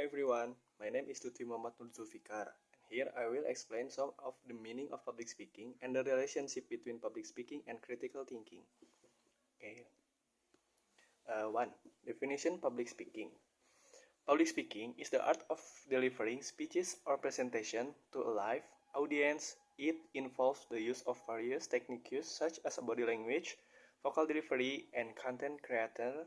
everyone, my name is Lutfi Muhammad Nur Zulfikar. And here I will explain some of the meaning of public speaking and the relationship between public speaking and critical thinking. Okay. 1. Definition public speaking. Public speaking is the art of delivering speeches or presentation to a live audience. It involves the use of various techniques such as body language, vocal delivery, and content creation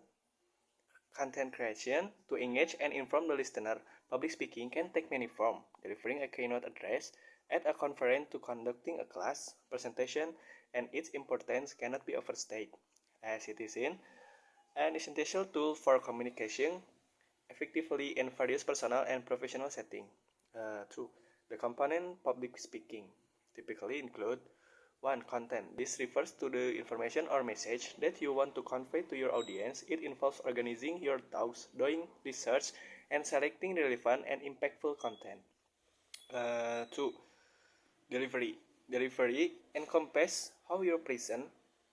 to engage and inform the listener. Public speaking can take many forms, delivering a keynote address at a conference to conducting a class presentation, and its importance cannot be overstated, as it is an essential tool for communication effectively in various personal and professional settings. 2. The component public speaking typically include 1. Content. This refers to the information or message that you want to convey to your audience. It involves organizing your thoughts, doing research, and selecting relevant and impactful content. 2. Delivery. Delivery encompasses how you present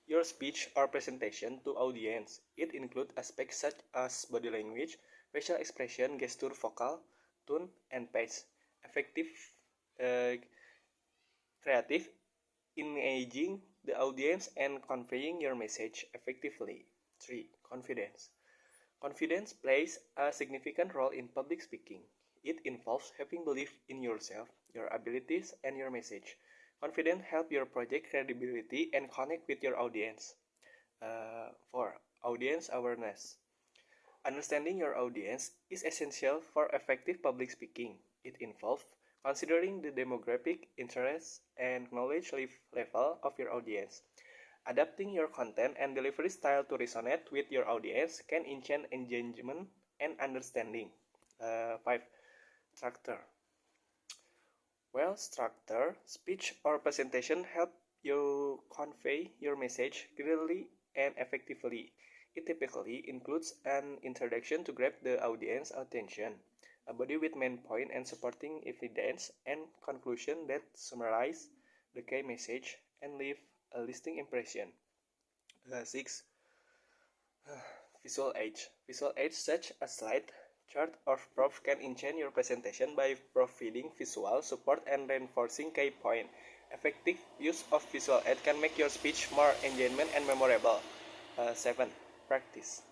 your speech or presentation to audience. It includes aspects such as body language, facial expression, gesture, vocal, tone, and pace. Effective, uh, creative, engaging the audience and conveying your message effectively. 3. Confidence. Confidence plays a significant role in public speaking. It involves having belief in yourself, your abilities, and your message. Confidence helps your project credibility and connect with your audience. 4. Audience awareness. Understanding your audience is essential for effective public speaking. It involves considering the demographic, interests, and knowledge level of your audience. Adapting your content and delivery style to resonate with your audience can enhance engagement and understanding. 5. Structure. Structure, speech or presentation help you convey your message clearly and effectively. It typically includes an introduction to grab the audience's attention, a body with main point and supporting evidence, and conclusion that summarize the key message and leave a lasting impression. 6. Visual aids. Visual aids such as slide, chart, or prop can enhance your presentation by providing visual support and reinforcing key points. Effective use of visual aids can make your speech more engaging and memorable. 7. Practice.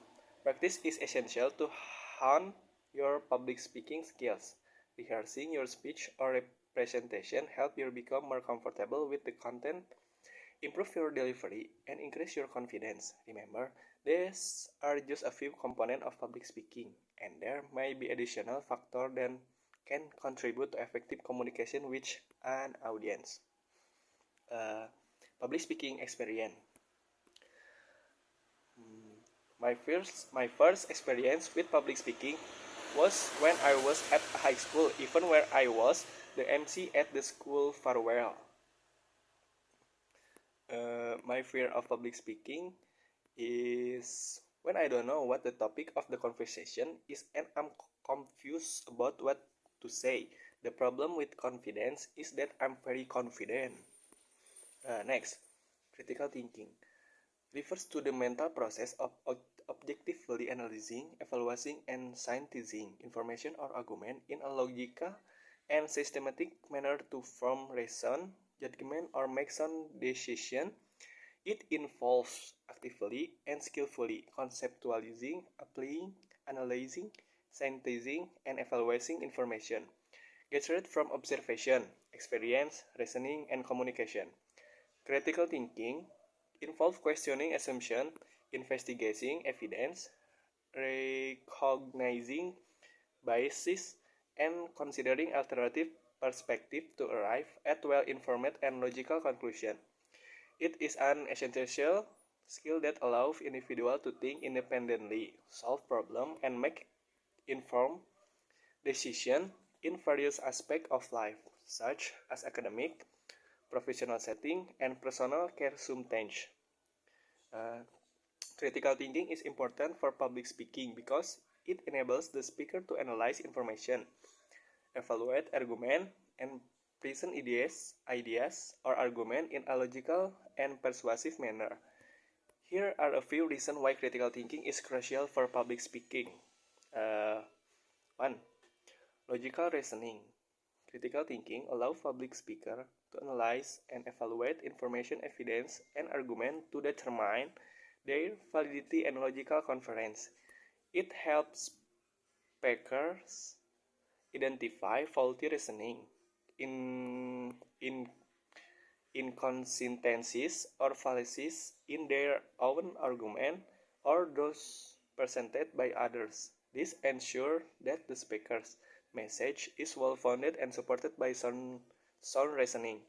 Practice is essential to hone your public speaking skills. Rehearsing your speech or presentation helps you become more comfortable with the content, improve your delivery, and increase your confidence. Remember, these are just a few components of public speaking, and there may be additional factors that can contribute to effective communication with an audience. Public speaking experience. My first experience with public speaking was when I was at high school, even where I was the MC at the school farewell. My fear of public speaking is when I don't know what the topic of the conversation is and I'm confused about what to say. The problem with confidence is that I'm very confident. Next, critical thinking refers to the mental process of objectively analyzing, evaluating, and synthesizing information or argument in a logical and systematic manner to form reason, judgment, or make some decision. It involves actively and skillfully conceptualizing, applying, analyzing, synthesizing, and evaluating information gathered from observation, experience, reasoning, and communication. Critical thinking involves questioning assumptions, investigating evidence, recognizing biases, and considering alternative perspectives to arrive at well-informed and logical conclusions. It is an essential skill that allows individuals to think independently, solve problems, and make informed decisions in various aspects of life, such as academic, professional setting, and personal circumstances. Uh, Critical thinking is important for public speaking because it enables the speaker to analyze information, evaluate argument, and present ideas or argument in a logical and persuasive manner. Here are a few reasons why critical thinking is crucial for public speaking. 1. Logical reasoning. Critical thinking allows public speakers to analyze and evaluate information, evidence, and argument to determine their validity and logical coherence. It helps speakers identify faulty reasoning, in, in, inconsistencies, or fallacies in their own argument or those presented by others. This ensures that the speaker's message is well-founded and supported by sound reasoning.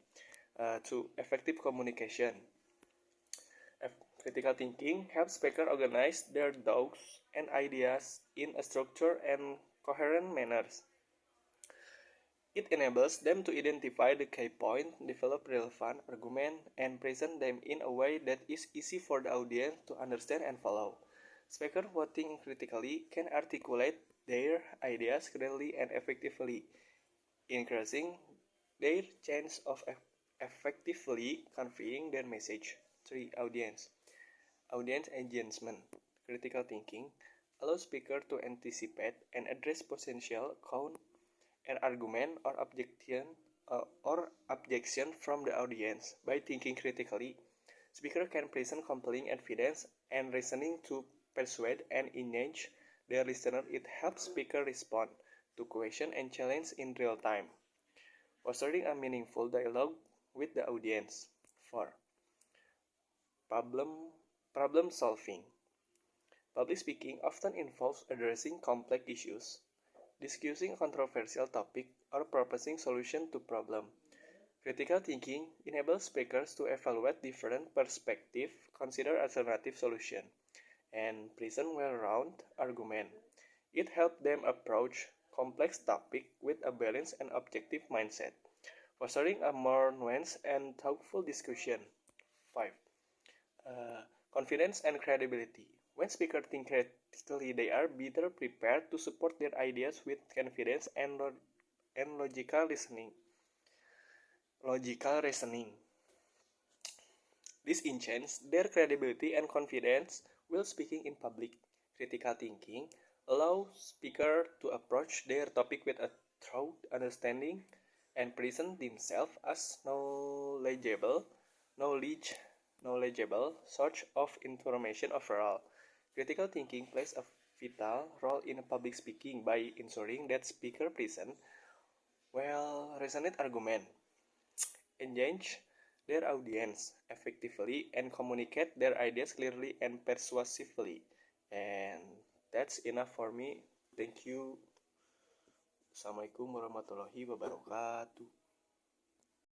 To effective communication. Critical thinking helps speakers organize their thoughts and ideas in a structured and coherent manner. It enables them to identify the key points, develop relevant arguments, and present them in a way that is easy for the audience to understand and follow. Speakers who think critically can articulate their ideas clearly and effectively, increasing their chance of effectively conveying their message to the audience. Audience engagement. Critical thinking allows speakers to anticipate and address potential counter argument or objection from the audience. By thinking critically, speakers can present compelling evidence and reasoning to persuade and engage their listener. It helps speakers respond to questions and challenges in real time, fostering a meaningful dialogue with the audience. 4. Problem solving. Public speaking often involves addressing complex issues, discussing a controversial topic, or proposing solutions to problems. Critical thinking enables speakers to evaluate different perspectives, consider alternative solutions, and present well-rounded arguments. It helps them approach complex topics with a balanced and objective mindset, fostering a more nuanced and thoughtful discussion. 5. Confidence and credibility. When speakers think critically, they are better prepared to support their ideas with confidence and logical reasoning. This enhances their credibility and confidence while speaking in public. Critical thinking allows speakers to approach their topic with a thorough understanding and present themselves as knowledgeable source of information overall. Critical thinking plays a vital role in public speaking by ensuring that speakers present well-reasoned arguments, engage their audience effectively, and communicate their ideas clearly and persuasively. And that's enough for me. Thank you. Assalamualaikum warahmatullahi wabarakatuh.